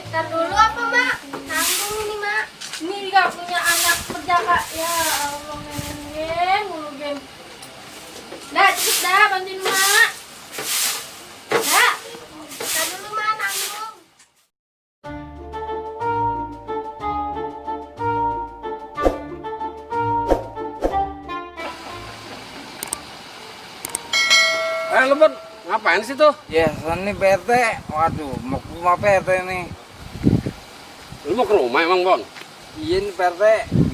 Ntar dulu apa, Mak? Nanggung ini, Mak. Ini gak punya anak kerja, Kak. Ya Allah, mulu game. Dah, cepet dah, bantuin Mak. Dah. Ntar dulu, Mak, nanggung. Lu Bon, ngapain sih tuh? Ya, ini PT. Waduh, mau ke rumah PT nih. Lu mau ke rumah emang, Bon? Iya nih PT.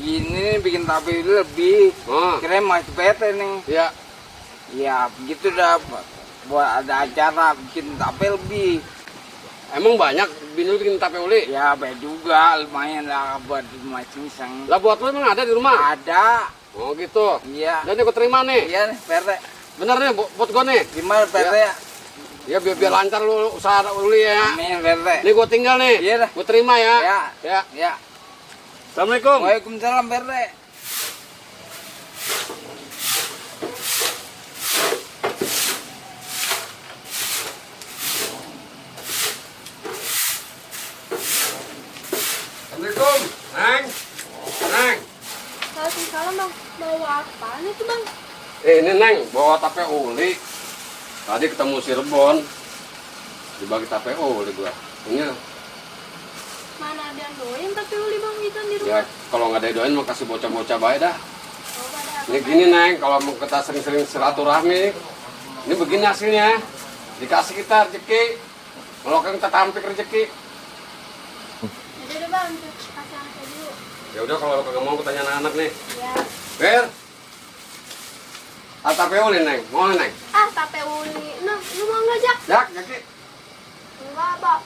Ini bikin tape lebih. Kira mau ke PT nih. Iya. Ya, begitu dah. Buat ada acara bikin tape lebih. Emang banyak bini lu bikin tape uli? Ya, baik juga. Lumayan lah buat rumah iseng. Lah buat lu emang ada di rumah? Ada. Oh gitu. Iya. Dan gue terima nih. Iya nih PT. Bener nih buat gue nih. Gimana PT ya? Ya biar lancar lu usaha uli ya. Amin PT. Nih gue tinggal nih. Iya dah. Gue terima ya. Ya. Ya. Ya. Assalamualaikum. Waalaikumsalam PT. Assalamualaikum. Neng. Neng. Waalaikumsalam, Bang. Mau apaan itu, Bang? Ini Neng, bawa tape uli. Tadi ketemu si Rebon. Dibagi tape uli gua. Ini Mana ada yang doyan tapi uli, Bang, ikan di rumah. ya kalau nggak ada yang doain mau kasih bocah-bocah baik dah. Coba dah. Ini gini Neng, kalau mau kita sering-sering silaturahmi, ini begini hasilnya. Dikasih kita rezeki, kalau kan kita tampik rezeki. Udah deh, Bang. Kasih anaknya dulu. Ya udah kalau lo kagak mau, aku tanya anak-anak nih. Ya. Ber, tape uli Neng, mau Neng? Ah, tape uli. Nah, lu mau ngajak? Jak, jaki. Enggak, Pak.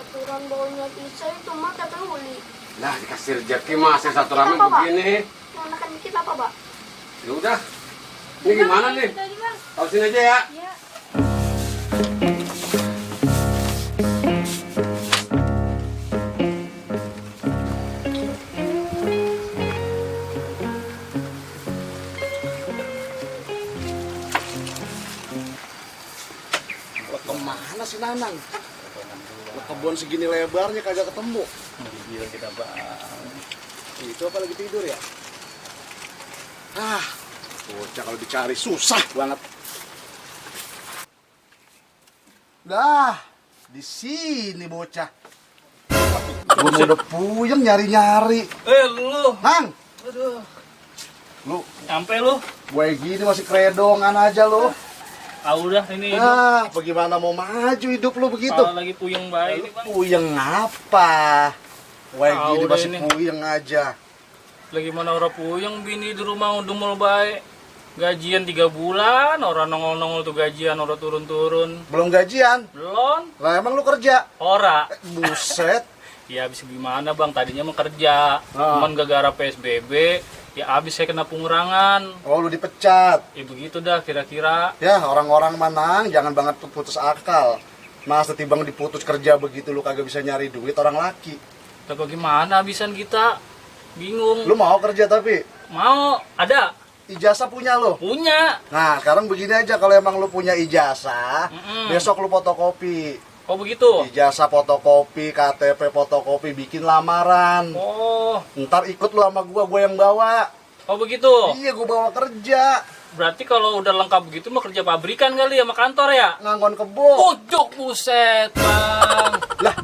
Aturan baunya bisa itu mah tape uli. Lah dikasih rezeki mas, silaturahmi Apa, Pak? begini. Mau makan dikit apa, Pak? Ya udah, ini gimana nih? Tadi, Bang. Tahu sini aja ya. Ya. Kemana si Nanang? Kebun segini lebarnya kagak ketemu. Gila kita bang. Itu apa lagi tidur ya? Ah, bocah kalau dicari susah banget. Dah, di sini bocah. Gue udah puyeng nyari-nyari. Lu. Nang, Aduh. lu Nyampe lu. gue gini masih kredongan aja lu. Ah udah ini. Ah, bagaimana mau maju hidup lu begitu? Kalau lagi puyeng baik ini bang. Puyeng apa? Gue Tahu gini deh masih ini. puyeng aja. Lagi mana orang puyeng bini di rumah udah baik. Gajian 3 bulan, orang nongol-nongol tuh gajian, orang turun-turun. Belum gajian? Belum. Lah emang lu kerja? Ora. Buset. Ya habis gimana bang, tadinya mau kerja. Cuman gara-gara PSBB, ya habis saya kena pengurangan. Oh lu dipecat. Ya begitu dah kira-kira. Ya orang-orang manang jangan banget putus akal. Mas ketimbang diputus kerja begitu lu kagak bisa nyari duit orang laki. Tapi gimana habisan kita? Bingung. Lu mau kerja tapi Mau, ada. ijazah punya lu. Punya. Nah sekarang begini aja, kalau emang lu punya ijazah, besok lu fotokopi. Oh begitu? Ijazah fotokopi, KTP fotokopi, bikin lamaran. Oh, Ntar ikut lu sama gua yang bawa. oh begitu. Iya gua bawa kerja. Berarti kalau udah lengkap begitu mau kerja pabrikan kali ya sama kantor ya? Nganggon kebo. Pojok buset, Bang. Lah,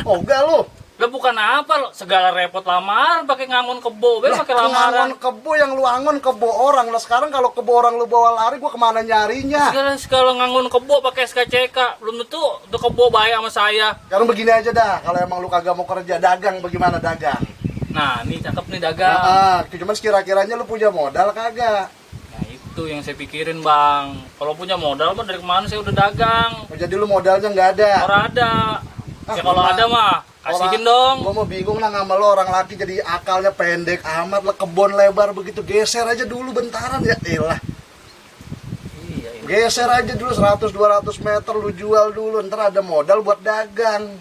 enggak lu. Lah bukan apa lo, segala repot lamar pakai ngangon kebo, be pakai lamaran. Ngangon kebo yang lu angon kebo orang. Lah sekarang kalau kebo orang lu bawa lari, gua kemana nyarinya? Segala ngangon kebo pakai SKCK, belum tentu udah kebo baik sama saya. Sekarang begini aja dah, kalau emang lu kagak mau kerja, dagang bagaimana dagang? Nah, nih cakep nih dagang. Cuman sekira-kiranya lu punya modal kagak? Nah itu itu yang saya pikirin bang. Kalau punya modal mah dari kemana saya udah dagang. Oh, jadi lu modalnya nggak ada. Orang ada. Ya kalau gimana? ada mah kasihin dong. Gua mau bingung nah sama lo, orang laki jadi akalnya pendek amat lah, kebon lebar begitu, geser aja dulu bentaran ya elah. Iya, ini. Geser aja dulu 100-200 meter lu jual dulu, ntar ada modal buat dagang.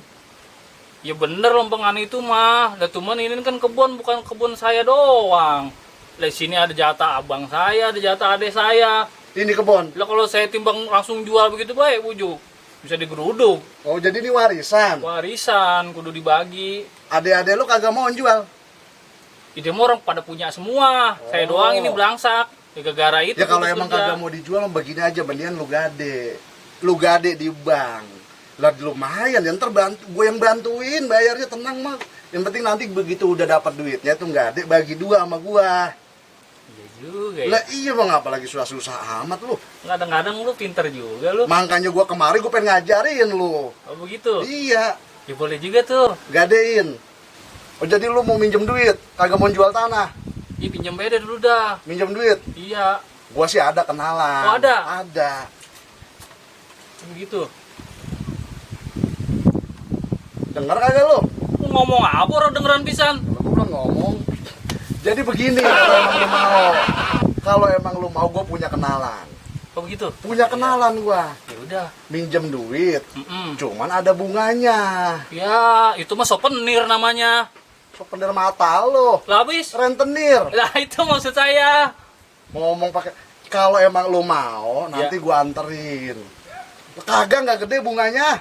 Ya bener lompengan itu mah. Lah cuman ini kan kebun bukan kebun saya doang. Lah sini ada jatah abang saya, ada jatah adik saya. Ini kebon. Lah kalau saya timbang langsung jual begitu baik bujuk. Bisa digeruduk. Oh jadi ini warisan. Warisan kudu dibagi. Adek-adek lu kagak mau jual. Ide mah orang pada punya semua. Saya doang ini belangsak. Ya gara-gara itu. Ya kalau terus emang kerja. kagak mau dijual, begini aja, mendingan lu gade. Lu gade di bank. Lah lumayan, yang terbantu, gue yang bantuin, bayarnya tenang mah. Yang penting nanti begitu udah dapat duitnya tuh gade bagi 2 sama gua. Iya juga ya. Lah iya bang, apalagi susah-susah amat lu. Kadang-kadang lu pinter juga lu. Makanya gua kemari gue pengen ngajarin lu. Oh begitu. Iya, Ya boleh juga tuh. gadein. Oh jadi lu mau minjem duit, kagak mau jual tanah. Ya pinjam beda dulu dah. Minjem duit, Iya. gua sih ada kenalan. Oh, ada? Ada. Begitu. Dengar kagak lu? Lu ngomong apa orang dengeran pisan? Gua kan ngomong. Jadi begini, kalau emang lu mau. Kalau emang lu mau, gua punya kenalan. Oh begitu. Punya kenalan gua. Ya udah. Minjem duit. Mm-mm. Cuman ada bunganya. Ya, itu mah souvenir namanya. Souvenir mata lo. Lah habis. Rentenir. Lah itu maksud saya. Ngomong pakai, kalau emang lu mau, nanti gua anterin. Kagak nggak gede bunganya.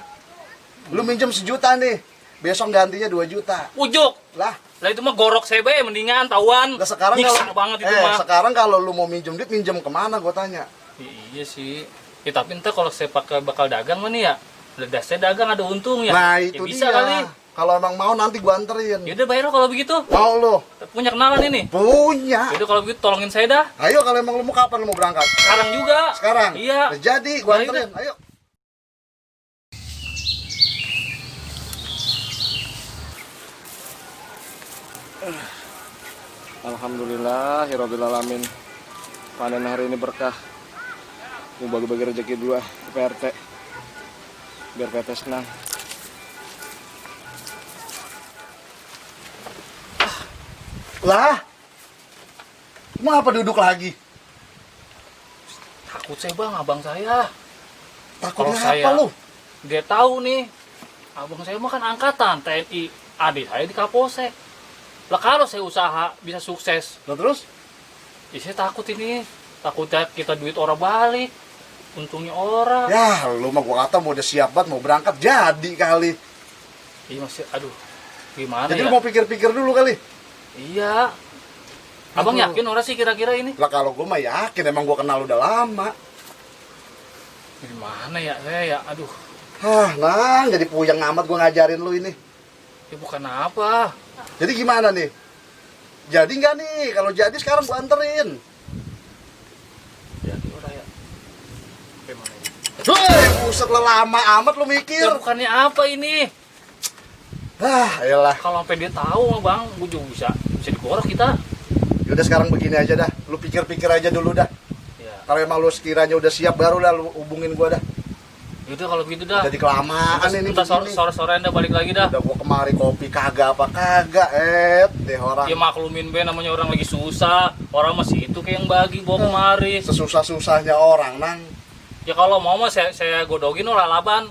Lu minjem 1 juta nih. Besok gantinya 2 juta. Ujuk. Lah, Lah itu mah gorok CB mendingan tahuan. lah sekarang Nyiksa kalau banget itu mah. sekarang kalau lu mau minjem duit, minjem kemana gua tanya. Iya sih. Ya tapi ntar kalau saya bakal dagang mah nih ya. Udah saya dagang ada untung ya. Nah, Ya itu bisa dia. kali. Kalau emang mau nanti gua anterin. Ya udah bayar lo kalau begitu. Mau lu? Punya kenalan ini. Punya. Ya udah kalau begitu tolongin saya dah. Ayo kalau emang lu mau, kapan lu mau berangkat? Sekarang juga. Sekarang? Iya. Udah jadi, gua Ayo anterin. Ayo. Alhamdulillah, alamin. Panen hari ini berkah. Mau bagi-bagi rezeki dulu ke PRT. Biar PRT senang. Lah. Mau apa duduk lagi? Takut saya bang, abang saya. Takutnya Kalau saya- apa lu? Dia tahu nih. Abang saya mah kan angkatan TNI. Adik saya di Kapolsek. Lah kalau saya usaha bisa sukses. Lah terus? Ya saya takut ini. Takutnya kita duit orang balik. Untungnya orang. Ya, lu mah gua kata mau udah siap banget mau berangkat jadi kali. Iya masih, aduh. Gimana Jadi ya? lu mau pikir-pikir dulu kali. Iya. Abang Aduh. yakin orang sih kira-kira ini? Lah kalau gua mah yakin, emang gua kenal udah lama. Gimana ya saya ya? Aduh. Hah, Nang, jadi puyeng amat gua ngajarin lu ini. Ya bukan apa. Jadi gimana nih? Jadi nggak nih? Kalau jadi sekarang gua anterin. Jadi orang ya. Gimana ya? Hei, buset lah, lama amat lu mikir. Ya bukannya apa ini? Ah, elah. Kalau sampai dia tahu mah bang, gue juga bisa digorok kita. Yaudah sekarang begini aja dah. Lu pikir-pikir aja dulu dah. Ya. Kalau emang lu sekiranya udah siap, baru lah lu hubungin gua dah. Yaudah kalau begitu dah. Jadi kelamaan ini Entah begini. sore-sore anda balik lagi dah. Udah gua kemari kopi kagak apa kagak, deh orang. Ya maklumin be, namanya orang lagi susah. Orang masih itu kayak yang bagi bawa kemari. Sesusah-susahnya orang, Nang. Ya kalau mau mah saya godogin lo lalapan.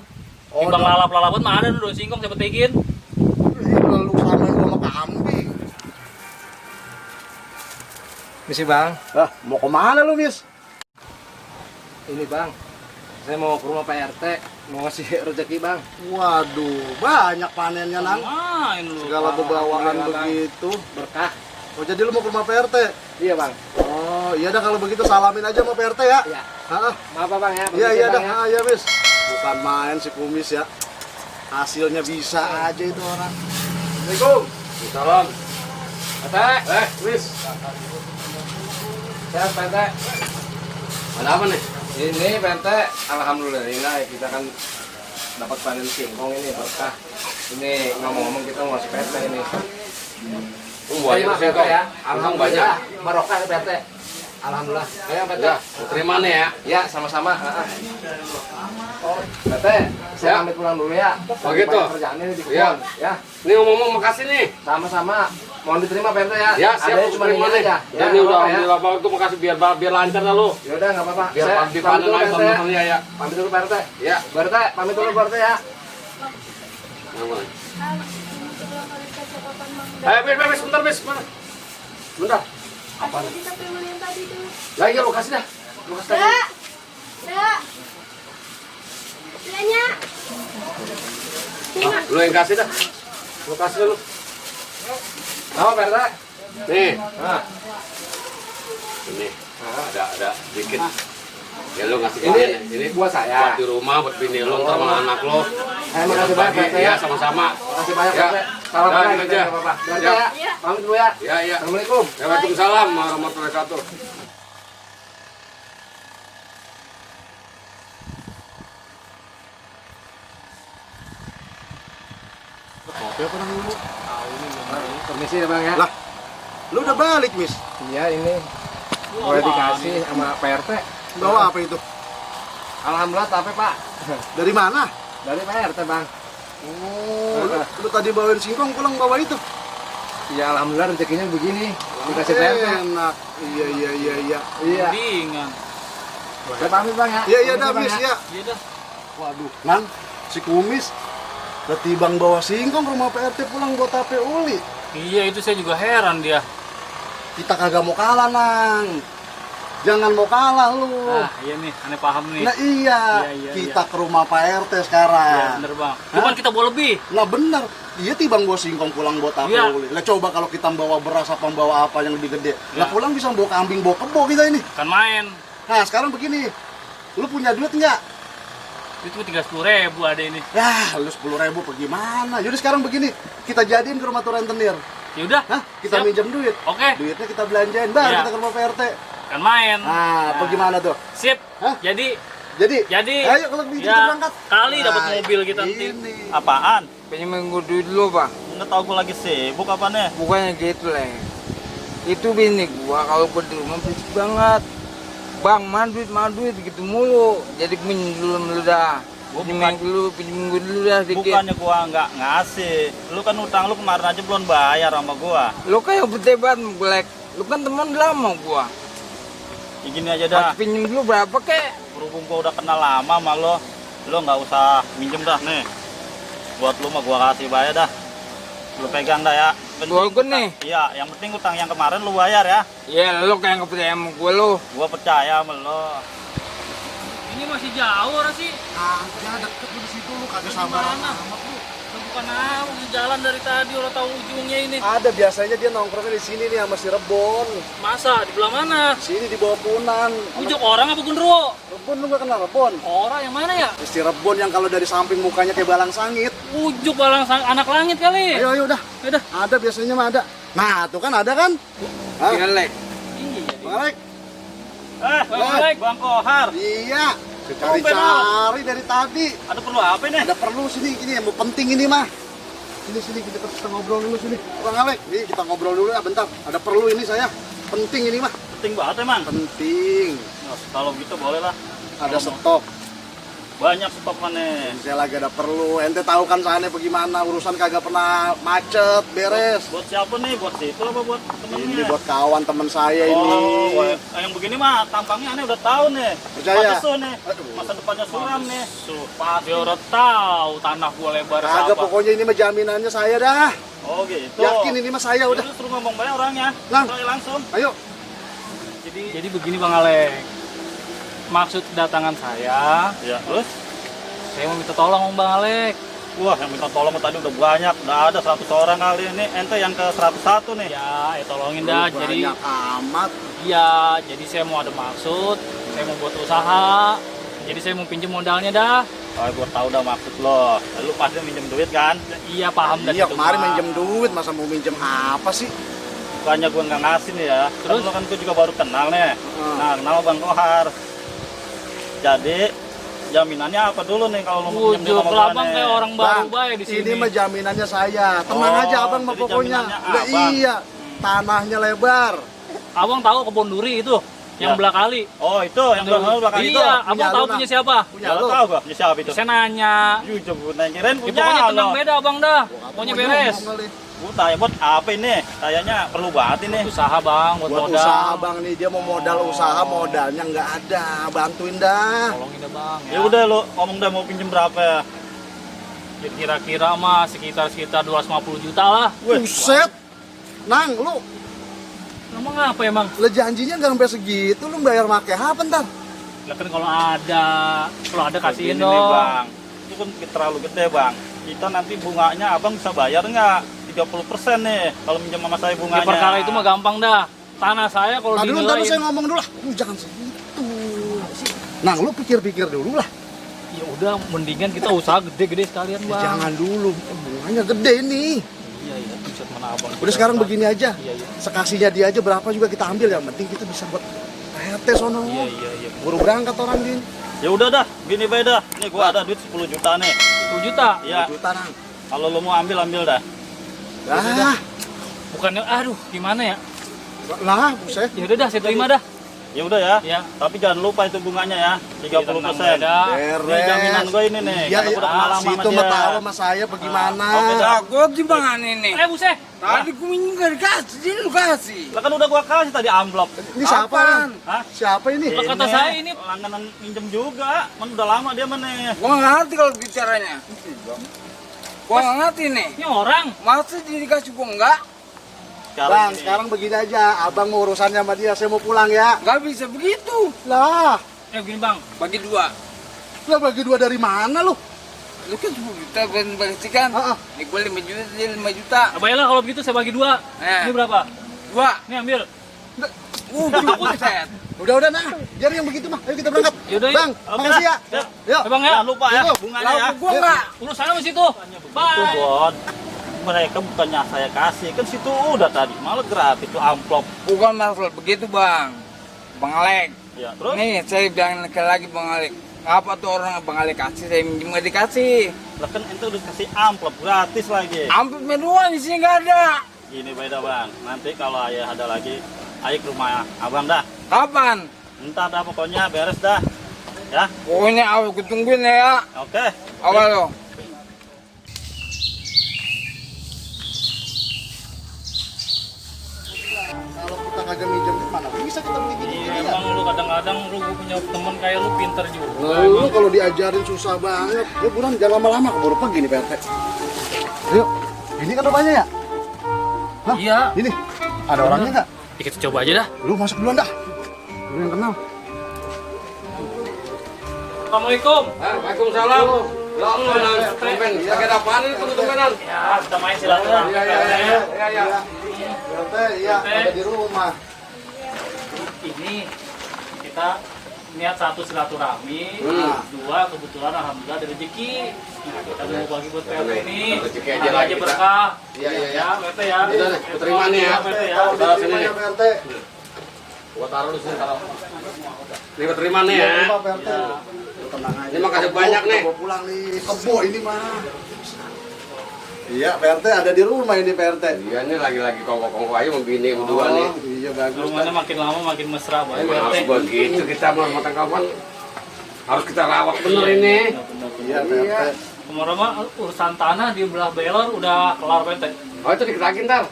Oh, Timbang dong. lalap-lalapan mah ada daun singkong saya petegin. Lu samain gua sama kambing. Misi bang, Lah, mau kemana lu, Mis? ini bang. Saya mau ke rumah PRT, mau ngasih rezeki bang. Waduh, banyak panennya, Nang. Main lu. Segala bebawaan Alhamdulillah, Bang. begitu. Berkah. Oh, jadi lu mau ke rumah PRT? Iya bang. Oh, iya dah kalau begitu salamin aja sama PRT ya. Iya. Heeh. Maaf bang ya. Iya, iya Bang, dah. ya. Ah, iya, Mis. Bukan main si Kumis ya. Hasilnya bisa aja itu orang. Assalamualaikum. Salam. PRT. Mis. Sehat PRT. Ada apa nih? Ini PRT, alhamdulillah kita kan dapat panen singkong ini berkah. Ini ngomong-ngomong kita mau ngasih PRT ini. Banyak Terima sih PRT ya. Alhamdulillah. Alhamdulillah. Barokah ya PRT. Alhamdulillah. Ayo PT. Ya, terima nih ya. Ya, sama-sama. Oh, PT, saya Ya. pamit pulang dulu ya. Oh, gitu? Banyak kerjaan ini di kebun. Ya. Ya, Ini ngomong makasih nih. sama-sama. Mohon diterima PT ya. Ya, siap. Adanya cuma ini terima nih. aja. Dan ini nggak udah apa-apa ya. alhamdulillah banget tuh, makasih biar lancar dah lu. Yaudah, nggak apa-apa. Biar Saya pamit pamit dulu aja PT. sama ya. Pamit dulu PT. Ya. PT, pamit dulu PT ya. Namanya. Kapan Ayo, bis, bentar, bis. Bentar. apa kita beli yang tadi tuh? Lah iya, lu kasih dah. Lu kasih dah. Dak. Belanja. Ah, lu yang kasih dah. Lu kasih dulu. Apa PT? Nih. Nah, Ini. Ada dikit. Ya lu ngasih ini kalian. Ini buat saya. buat di rumah, buat bini lu, ntar sama anak lu. Makasih banyak PT Ya, ya. sama-sama. Makasih banyak Ya. PT. Salam Dah, PT, ini aja. nggak apa-apa. PT Ya. ya. Pamit dulu ya. Ya, ya. Assalamualaikum. Waalaikumsalam warahmatullahi wabarakatuh. Kopi apa nang dulu? Permisi ya Bang ya. Lah, lu udah balik, Mis. Iya ini. Boleh dikasih sama PRT. Bawa apa itu? Alhamdulillah tapi Pak. Dari mana? Dari PRT Bang. Oh, lu tadi bawain singkong pulang bawa itu. Iya alhamdulillah rezekinya begini. Dikasih PRT. Enak. Iya. Iya. Bingan. Saya pamit Bang ya. Iya, dah, Permisi, Mis, Bang, ya. Iya dah. Waduh, Nang, si Kumis ketimbang bawa singkong ke rumah PRT pulang buat tape uli. Iya itu saya juga heran dia. Kita kagak mau kalah, Nang. Jangan mau kalah lu. Ah iya nih, aneh paham nih. Nah iya, Iya, kita ke rumah Pak RT Iya sekarang. bener bang. Cuman kita bawa lebih. Nah bener, dia tibang bawa singkong pulang buat tape Iya. uli. Lah coba kalau kita bawa beras apa bawa apa yang lebih gede. Iya. Lah pulang bisa bawa kambing, bawa kebo kita ini. Kan main. Nah sekarang begini, lu punya duit nggak? Itu 30.000 ada ini. Yah, lu 10.000 pergi mana? Jadi sekarang begini, kita jadiin ke rumah tuh rentenir. Yaudah. Hah? Kita Siap. minjem duit. Oke. Duitnya kita belanjain, baru Iya. kita ke rumah Pak RT. Kan main. Nah, apa gimana tuh? Sip. Hah? Jadi Jadi, ayo kalau begitu kita berangkat. kali dapat Nah, mobil kita nanti. ini. Apaan? Pinjemin gue duit dulu pak. Nggak tahu gue lagi sibuk apa nih? Bukannya gitu lah. Itu bini gua kalau gue di rumah berisik banget. Bang, mana duit gitu mulu. Jadi pinjem dulu sama lu dah. Pinjemin gue dulu dah dikit. Bukannya gua nggak ngasih. Lu kan utang lu kemarin aja belum bayar sama gua. Lu kayak berdebat Black. Lu kan teman lama gua. Ya gini aja dah. Pinjem dulu berapa kek? Berhubung gua udah kenal lama sama lu nggak usah minjem dah nih. Buat lu mah gua kasih bayar dah. Lu pegang dah ya. Gua nih. Iya, yang penting utang yang kemarin lu bayar ya. Ya lu kayak nggak percaya sama gua lu. Gua percaya sama lu. Ini masih jauh orang sih. Ya deket lu di situ lu kagak sabar Mana? amat lu. Lu bukan aku di jalan dari tadi orang tahu ujungnya ini. Ada biasanya dia nongkrongnya di sini nih sama si Rebon. Masa di belah mana? Sini di bawah Punan. Ujuk orang apa gundro? Rebon lu gak kenal Rebon? Orang yang mana ya? Si Rebon yang kalau dari samping mukanya kayak balang sangit. Ujuk balang anak langit kali. Ayo udah. Udah. Ada biasanya mah ada. Nah, tuh kan ada kan? Hah? Tinggal lek. Bang Alek? Baik. Bang Kohar, Iya. Cari-cari dari tadi. ada perlu apa nih? Ada perlu sini, ini yang penting ini mah. Sini kita ngobrol dulu sini. Bang Alek, nih kita ngobrol dulu ya bentar. Ada perlu ini saya. Penting ini mah. Penting banget emang. Penting. Nah, kalau gitu boleh lah. Ada stok. Banyak stok mana? Saya lagi ada perlu. Ente tahu kan sana bagaimana urusan kagak pernah macet, beres. Buat siapa nih? Buat situ apa buat temennya? Ini buat kawan teman saya Oh, ini. wah, yang begini mah tampangnya aneh udah tahu nih. Percaya? Masa nih. Aduh. Masa depannya suram nih. Pasti orang tahu tanah gua lebar Kagak, apa. pokoknya ini mah jaminannya saya dah. Oh gitu. Yakin ini mah saya udah. Udah suruh ngomong banyak orangnya. Lang. Saya langsung. Ayo. Jadi begini Bang Alek. Maksud kedatangan saya, Ya, terus? saya mau minta tolong sama Bang Alek. Wah, yang minta tolong tadi udah banyak. Udah ada 100 orang kali ini. Ente yang ke 101 nih. Ya, tolongin dah. Jadi Banyak amat. iya, jadi saya mau ada maksud, saya mau buat usaha. Jadi saya mau pinjam modalnya dah. Oh, gue tahu dah maksud lo. Lu pasti minjem duit kan? Iya, paham dah. Iya, itu, kemarin Bang. minjem duit, masa mau minjem apa sih? Bukannya gue nggak ngasih nih ya. Terus lo kan gue juga baru kenal nih. Nah, nama Bang Kohar. Jadi jaminannya apa dulu nih kalau lo mau pinjam Ujuk sama lah gua Bang, nih? kayak orang baru Bang, baik di sini. ini mah jaminannya saya. Tenang Oh, aja abang mah jadi pokoknya. jaminannya Udah abang. iya, tanahnya lebar. Abang tahu kebun duri itu? yang Ya. belah kali. Oh itu yang belakang itu. Iya, abang Punya tahu lu, punya siapa? Ya lo tahu gak? Ya siapa itu? Saya nanya. Yuk jemput kirain Ya, punya pokoknya tenang lo. beda abang dah. Pokoknya beres. Gue tanya buat apa ini? Kayaknya perlu banget ini. Usaha bang, buat Buat modal. usaha bang nih, dia mau modal usaha, modalnya nggak ada, bantuin dah. Tolongin dah bang. Ya udah lo ngomong dah mau pinjem berapa ya? Ya, kira-kira mah sekitar 250 juta lah. Buset, Nang, lu Emang apa emang? janjinya nggak sampai segitu, lu bayar pakai apa ntar? Lah kan kalau ada kasihin Begini nih, dong. bang. Itu kan terlalu gede bang. Kita nanti bunganya abang bisa bayar nggak? 30% nih kalau minjem sama saya Ya, bunganya. perkara itu mah gampang dah. Tanah saya kalau Nah, dulu ntar dinilai. saya ngomong dulu lah, lu jangan segitu. Nang, lu pikir-pikir dulu lah. Ya udah, mendingan kita usaha gede-gede sekalian bang. Jangan dulu, bunganya gede nih. Iya iya, buset mana abang. Udah sekarang begini aja, Iya iya. sekasinya dia aja berapa juga kita ambil, yang penting kita bisa buat RT sono. Iya iya iya. Buru berangkat orang din. Ya udah dah, gini beda. Nih gua ada duit 10 juta nih. 10 juta. Iya. Juta Nang. Kalau lo mau ambil dah. Dah, Bukannya aduh gimana ya? lah, buset. Ya udah dah, saya terima dah. Ya udah ya. Iya. Tapi jangan lupa itu bunganya ya, 30%. Dah. Ini jaminan gue ini nih. Iya, karena gua udah kenal sama itu dia. mah tahu sama saya bagaimana. Oke, dah. Takut di bang ini. Buset. Tadi ku minjem gak dikasih, jadi lu kasih. Lah kan udah gua kasih tadi amplop. Ini siapa? Apaan? Nang? Hah? Siapa ini? Lah, kata saya ini langganan minjem juga. Man udah lama dia mana? Gua gak ngerti kalau bicaranya. Gua gak ngerti nih. ini orang. Masa dia dikasih gua enggak? Bang, sekarang begini aja, abang mau urusannya sama dia, saya mau pulang ya. Gak bisa begitu. Lah, Begini bang. Bagi dua. lah bagi dua dari mana lu? Lu kan 10 juta balikan. Ah, ah. Nih gua 5 juta, dia 5 juta. Nah, baiklah kalau begitu saya bagi 2. Eh. Ini berapa? Dua. Ini ambil. Buset. Udah, nah, biar yang begitu mah, ayo kita berangkat. Yaudah, yuk. Bang, Oke makasih ya. dah. Yuk. Bang ya. Jangan lupa ya Yuk. bunganya ya. Lalu gua enggak. Urusannya masih situ. Itu Bye. Bon. Mereka bukannya saya kasih, kan situ udah tadi, malah gratis itu amplop. Bukan masalah begitu bang. Bang Alek. Ya, terus? Nih saya bilang lagi Bang Alek. Apa tuh orang Bang Alek kasih, saya minjem gak dikasih. Lah kan ente udah kasih amplop gratis lagi. Amplopnya doang di sini gak ada. Ini beda bang. Nanti kalau ayah ada lagi, ayah ke rumah abang dah. Kapan? Entar dah pokoknya beres dah. Ya, Pokoknya awal kutungguin ya. oke. Awal lo. Kalau kita kagak minjem duit mana bisa kita beli gini Iya, ya? emang lu kadang-kadang lu punya temen kayak lu pinter juga. Nah, lu kalau diajarin susah banget. Ya buruan jangan lama-lama, keburu pergi nih PRT. Ayo, ini kan rumahnya ya? Hah? Iya. Ini, ada orangnya nggak? Ya, kita coba aja dah. Lu masuk duluan dah. Lu yang kenal. Assalamualaikum. Waalaikumsalam. Ya Allah, Nang. Tumben. Lagi ada apaan ini tumben-tumbenan? Ya, kita main silaturahmi. Iya. PRT, iya, ada di rumah. Ini kita niat satu silaturahmi, dua kebetulan alhamdulillah ada rezeki. Nah, kita mau bagi buat PRT ini. Rezeki aja Ada lah aja kita. berkah. Iya. Ya, PRT ya. Udah nih, terima nih ya. PRT ya. Taruh sini. Terima ya PRT. Gua taruh di sini, taruh. Terima nih ya. Terima PRT. Lu tenang aja. Ini makasih banyak nih. Gua pulang nih, kebo ini mah. Iya, PRT ada di rumah ini PRT. Iya nih lagi-lagi kongko-kongko aja mau bini berdua nih. Iya bagus. Rumahnya makin lama makin mesra banget. Emang harus begitu kita mau rumah tangga kawan. Harus kita rawat bener ini. Iya PRT. Kemarin mah urusan tanah di belah Belor udah kelar PRT. Oh itu dikit lagi ntar.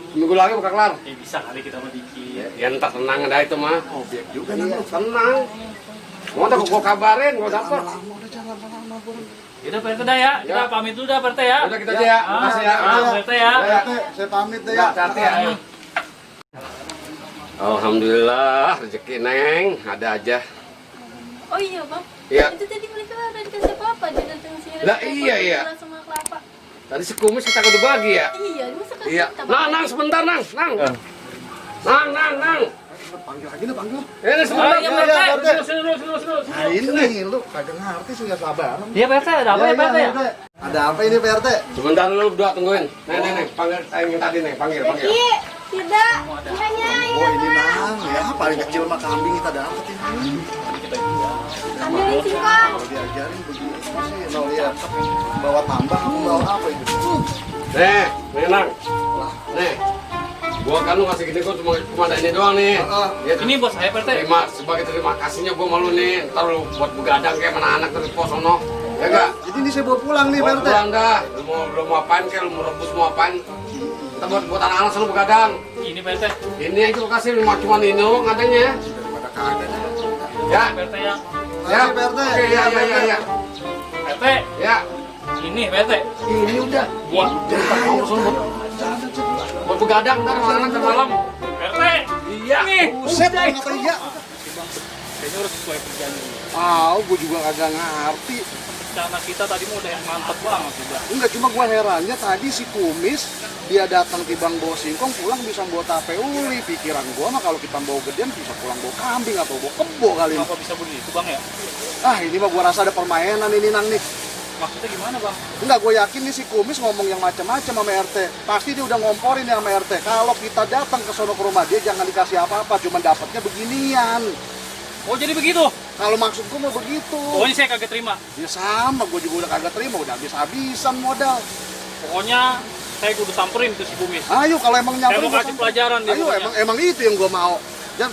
Seminggu lagi bukan kelar. Bisa kali kita mah dikit. Ya ntar tenang ada itu mah. Objek juga nih. Iya, tenang. Mau tak gua kabarin, gua dapet. Lama udah jangan lama-lama gua. Yaudah PRT dah ya. Kita Ya. pamit dulu dah PRT ya. Udah kita aja ya. Makasih ya. PRT ya. PRT, saya pamit deh ya. Hati-hati ya. Alhamdulillah rezeki Neng ada aja. Oh iya bang. Iya. Itu tadi mereka ada dikasih apa? Dia datang sini. Lah, iya, iya. Sama kelapa. Tadi sekumis kita kudu bagi ya. Iya, masa kasih Iya. Nang sebentar Nang. Nang. Panggil lagi nih, panggil. Ini sebentar. Iya, Iya, PRT. PRT. Sini. Nah ini lu kagak ngerti sih nggak sabar. Iya PRT, ada apa ya PRT ya? Ada apa ini PRT? Sebentar dulu berdua tungguin. Nih, panggil yang tadi nih, panggil. Iya, tidak. Hanya Oh ini nang, ya paling kecil mah kambing kita dapet ini. ambilin singkong. Kalau diajarin begini sih, no lihat bawa tambang, aku bawa apa itu? Nih Nang. Nih. Gua kan lu ngasih gini, gua cuma ada ini doang nih. Ya, Ini bos saya Pak RT. sebagai terima kasihnya gua malu nih. Ntar lu buat begadang kayak mana anak dari pos sono. Ya enggak? Jadi ini saya bawa pulang nih, Bawa Pak RT. pulang dah. Lu mau apain kayak lu mau rebus mau apain? Kita buat anak-anak selalu begadang. Ini Pak RT. Ini aja gua kasih cuma ini doang adanya. Ya. Pak RT ya. Ya, Makasih, Pak RT. Oke, ya. Pak RT. Ya. Ini Pak RT. Ini udah. Buat buat begadang ntar anak ke malam. Pak RT. Iya. Nih. Buset, kenapa iya? Kayaknya harus sesuai kerjaan ini. Gue juga kagak ngerti. Rencana kita tadi mau udah yang mantep banget juga. Enggak, cuma gue herannya tadi si Kumis dia datang tibang bawa singkong, pulang bisa bawa tape uli. Pikiran gue mah kalau kita bawa gedean bisa pulang bawa kambing atau bawa kebo kali ini. Kenapa bisa begitu Bang ya? Ini mah gue rasa ada permainan ini nang nih. Maksudnya gimana Bang? Enggak, gue yakin nih si Kumis ngomong yang macam-macam sama RT. Pasti dia udah ngomporin ya sama RT. Kalau kita datang ke sono ke rumah dia jangan dikasih apa-apa, cuma dapatnya beginian. Oh jadi begitu? Kalau maksud gue mah begitu. Pokoknya saya kagak terima. Ya sama, gue juga udah kagak terima, udah habis-habisan modal. Pokoknya saya kudu samperin tuh si Kumis. Ayo kalau emang Saya nyamperin mau gua kasih samperin. pelajaran dia Ayo pokoknya. emang itu yang gue mau.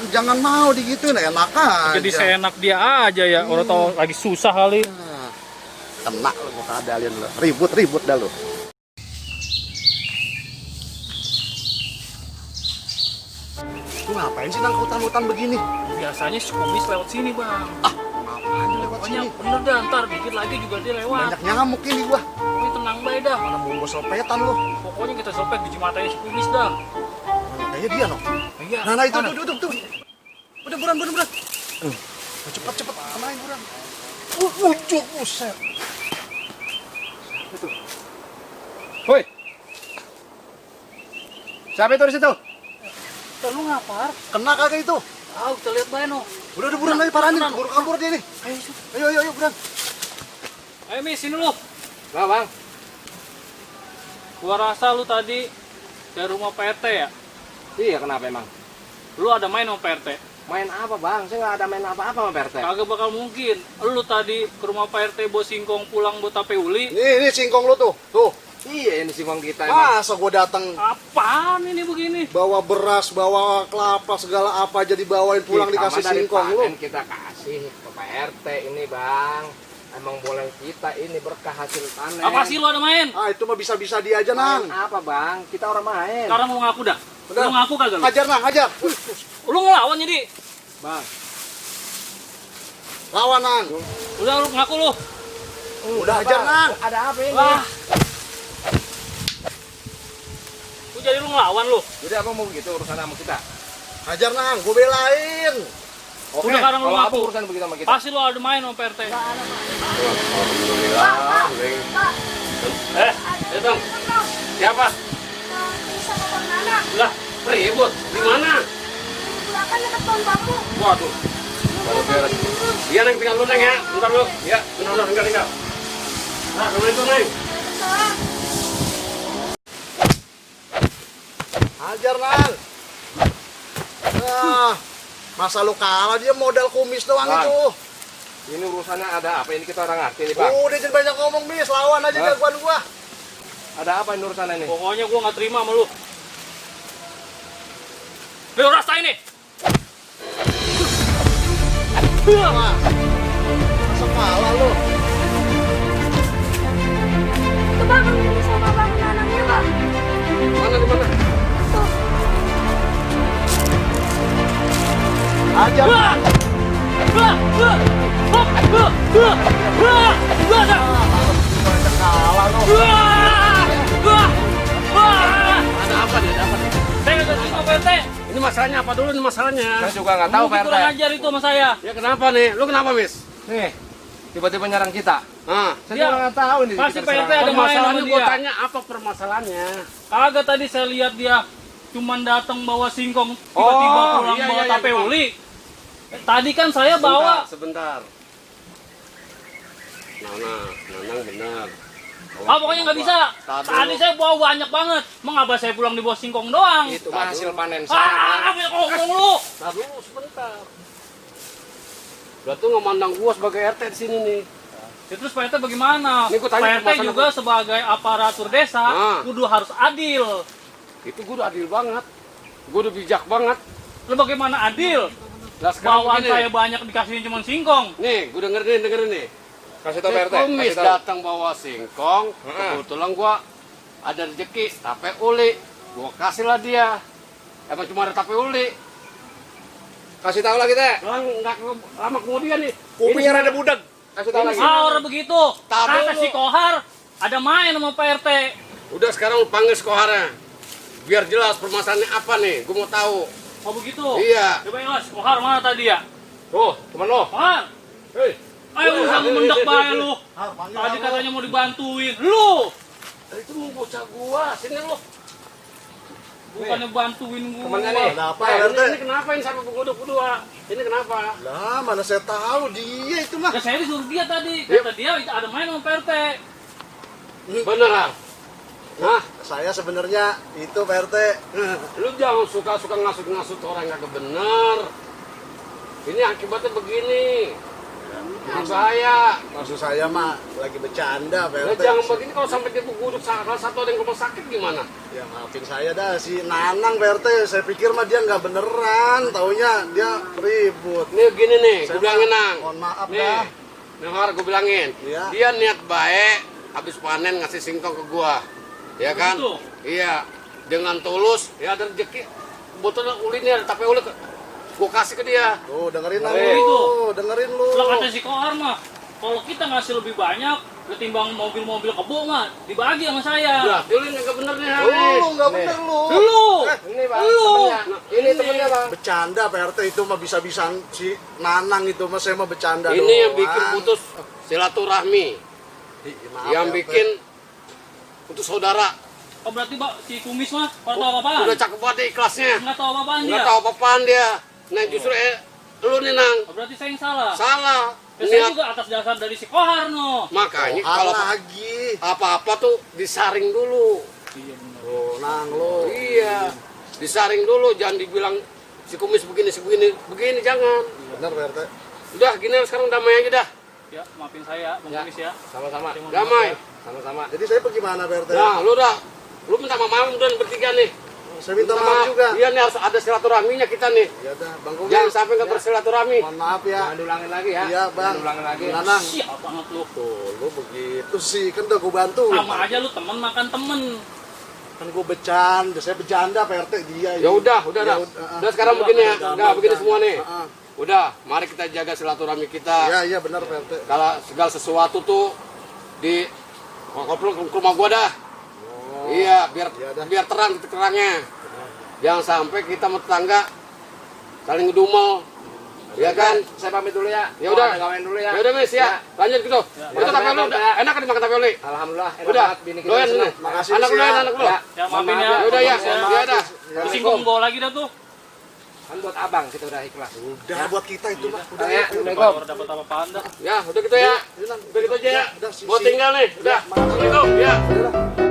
Jangan mau digituin, enak aja. Jadi seenak dia aja ya. Orang tau lagi susah kali. Kena lu mau keadaan lu. Ribut dah lu. Lu ngapain sih nang hutan-hutan begini? Biasanya si Kumis lewat sini Bang. Ngapain lu lewat Pokoknya sini? bener dah, ntar dikit lagi juga dia lewat. Banyak nyamuk ini gua. Pokoknya tenang baik dah. Mana bungkus lepetan lu. Pokoknya kita sopek di jimatanya si Kumis dah. Kayaknya dia no. Iya. Nah itu mana? tuh. Udah buran. Cepet kemarin buran. Ujuk buset. Woi. Siapa itu di situ? Tuh, lu ngapar? Kena kagak itu? Ah, kita lihat bae no. Udah buran lagi paranin, kabur dia nih. Ayo buran. Ayo Mis, sini lu. Nah, Bang. Gua rasa lu tadi dari rumah Pak RT ya? Iya, kenapa emang? Lu ada main sama Pak RT? Main apa, Bang? Saya nggak ada main apa-apa sama PRT. Kagak bakal mungkin. Lu tadi ke rumah Pak RT bawa singkong pulang buat tape uli. Ini singkong lu tuh. Tuh. Iya, ini singkong kita emang. Masa gua datang Apaan ini begini? bawa beras, bawa kelapa, segala apa aja dibawain pulang dikasih singkong lu. Kita kasih ke Pak RT ini, Bang. Emang boleh kita ini berkah hasil panen. Apa sih lu ada main? Itu mah bisa-bisa dia aja, Main Nang. apa, Bang? Kita orang main. Sekarang mau ngaku dah. Lu ngaku kagak lu? Hajar, Nang, hajar. Lu ngelawan jadi? Bang. Lawan, Nang. Udah lu ngaku lu. Udah hajar, Nang. Ada apa ini? Wah. Lu jadi lu ngelawan lu. Jadi apa mau begitu urusan sama kita? Hajar, Nang. Gua belain. Oke, Udah, sekarang lu kalau apa ngaku. urusan begitu sama kita? Pasti lu ada main sama Pak RT. Alhamdulillah. Bang. Siapa? Bisa ke mana? Lah, ribut. Di mana? Silakan dekat pohon bambu. Waduh. Baru beres. Iya, Neng, tinggal lu, Neng, ya. Bentar lu. Ya, benar, tinggal. Nah, kemana itu, Neng? Hajar, Nang. Masa lu kalah, dia modal kumis doang Bang. itu. Ini urusannya ada apa? Ini kita orang ngerti nih, Bang. Udah jangan banyak ngomong, Mis. Lawan aja Hah? jagoan gua. Ada apa ini urusannya nih? Pokoknya gua nggak terima sama lu. Lu rasain nih. Masa kalah lu. Itu bang, ini sama bang nanangnya bang. Mana, di mana? Hajar. Kalah lu. Ada apa nih? Saya nggak terima Pak RT. Ini masalahnya apa dulu nih masalahnya? Saya juga nggak tahu, Lu Pak RT. kurang ajar itu sama saya. Ya kenapa nih? Lu kenapa, Mis? Nih, tiba-tiba nyerang kita. Ah, Saya Dia juga nggak tahu ini. pasti kita Pak RT serang. ada main sama permasalahannya gua dia. tanya apa permasalahannya? Kagak tadi saya lihat dia cuman datang bawa singkong tiba-tiba Oh, pulang iya, bawa iya, tape iya. uli. Tadi kan saya bawa. Sebentar. Nanang benar. Pokoknya nggak bisa. Tadi saya bawa banyak banget. Mengapa saya pulang dibawa singkong doang? Itu mah hasil panen saya. Banyak ngomong lu. Ntar dulu sebentar. Udah tuh ngemandang gua sebagai RT di sini nih. Ya, terus Pak RT bagaimana? Ini gua tanya Pak RT permasalahan juga sebagai aparatur desa Ah. kudu harus adil. Itu gua udah adil banget. Gue udah bijak banget. Lu bagaimana adil? Lah sekarang Bawaan begini. saya banyak dikasihin cuma singkong. Nih, gue dengerin nih. Kasih tau Si Pak RT. Kumis Kasih tahu. datang bawa singkong, kebetulan gua ada rezeki tape uli, gua kasihlah dia. Emang cuma ada tape uli. Kasih tahu lagi teh. Nggak lama kemudian nih. Kupingnya rada budak. Kasih tahu lagi. Orang begitu. Tahu Kata lu. si Kohar ada main sama Pak RT. Udah sekarang lu panggil sekoharnya. Biar jelas permasalahannya apa nih, gua mau tahu. Oh begitu? Iya. Coba Mas, Kohar mana tadi ya? Tuh, teman lo. Kohar, Hei. ayo lu sama mendak bahaya lu. Ah, panggil Tadi aku. katanya mau dibantuin. Lu Itu mau bocah gua, sini lo. bukannya bantuin gua. Temennya nih. Ada apa, Eh, RT? ini kenapa ini sampai pukul 22? Ini kenapa? Lah, mana saya tahu dia itu mah. Ya saya disuruh dia tadi. Kata dia ada main sama Pak RT. Beneran? Hah? Saya sebenarnya itu Pak RT. Lu jangan suka-suka ngasut-ngasut orang yang kagak bener. Ini akibatnya begini. Bahaya. Maksud saya mah lagi bercanda Pak Nah, RT. jangan begini kalau sampai dia beguduk salah satu ada yang rumah sakit gimana? Ya maafin saya dah si Nanang Pak RT. Saya pikir mah dia nggak beneran. Taunya dia ribut. Nih gini nih, gue Saya bilangin mah nang. mohon maaf Nih, dah. dengar gue bilangin. Iya. Dia niat baik, habis panen ngasih singkong ke gua. Ya kan? Begitu? Iya. Dengan tulus, ya ada rezeki. Kebetulan uli nih ada tape uli. Gua kasih ke dia. Tuh dengerin Oh, lu. gitu. Dengerin lu. Lah kata si Kohar mah, kalau kita ngasih lebih banyak ketimbang mobil-mobil kebo mah dibagi sama saya. Berarti uli nggak bener nih Haris. Lu nggak bener lu. Lu, Ini Bang, lu. temennya. Ini temennya Bang. Bercanda Pak RT itu mah bisa-bisaan si Nanang itu mah saya mah bercanda Ini doang. yang bikin putus silaturahmi. Maaf, Yang ya, Pak. bikin putus saudara. Oh berarti si Kumis mah kalau tahu apa-apaan? Udah cakep banget deh ikhlasnya. Nggak tahu apa-apaan dia. Nggak tahu apa-apaan dia. Nah justru lu nih nang. Oh, berarti saya yang salah. Salah. Ya, saya Niat. juga atas dasar dari si Kohar no. Makanya Kohar kalau lagi. apa-apa tuh disaring dulu. Oh, Nang lu. Iya. Disaring dulu, jangan dibilang si Kumis begini, begini jangan. Bener Pak RT. Udah gini sekarang damai aja dah. Ya maafin saya, Bang Kumis ya. Sama-sama. Saya mohon Damai. maaf ya. Sama-sama. Jadi saya pergi mana Pak RT? Nah, lu minta maaf udah bertiga nih. Saya minta maaf juga. Iya nih harus ada silaturahminya kita nih. Ya dah, Bang Kumis. Jangan sampai nggak bersilaturahmi. Mohon maaf ya. Jangan diulangin lagi ya. Iya, Bang. Jangan diulangin lagi. Nanang. Siap banget lu. Tuh, lu begitu sih. Kan udah gue bantu. Sama aja lu temen makan temen. Kan gue bercanda. Saya bercanda Pak RT dia. Ya udah Ya dah. udah. Udah sekarang begini ya. Udah begini semua nih. Ah, Udah, mari kita jaga silaturahmi kita. Iya benar Pak RT. Kalau segala sesuatu tuh di ngobrol ke rumah gua dah. Iya, biar Iya dah. biar terang titik terangnya. Jangan sampai kita sama tetangga saling ngedumel. Iya kan? Saya pamit dulu ya. Ya udah. Mau gawain dulu ya. Ya udah, Mis ya. Lanjut gitu. Itu tape lu enak kan dimakan tape lu? Alhamdulillah enak Udah. banget bini kita Doyan senang. nih. Makasih, Anak lu, Mis, ya. anak lu. Ya. Ya maafin ya. Ya udah ya. Bang Kumis Ya dah. Terus singkong bawa lagi dah tuh. Kan buat abang kita udah ikhlas. Udah buat kita itu mah. Udah Ya, ya. Assalamualaikum. Baru dapat apa-apaan dah. Ya, udah gitu ya. Udah, Udah gitu aja ya. Udah, sih, Gua sih. tinggal nih. Udah. Assalamualaikum. Ya. Udah.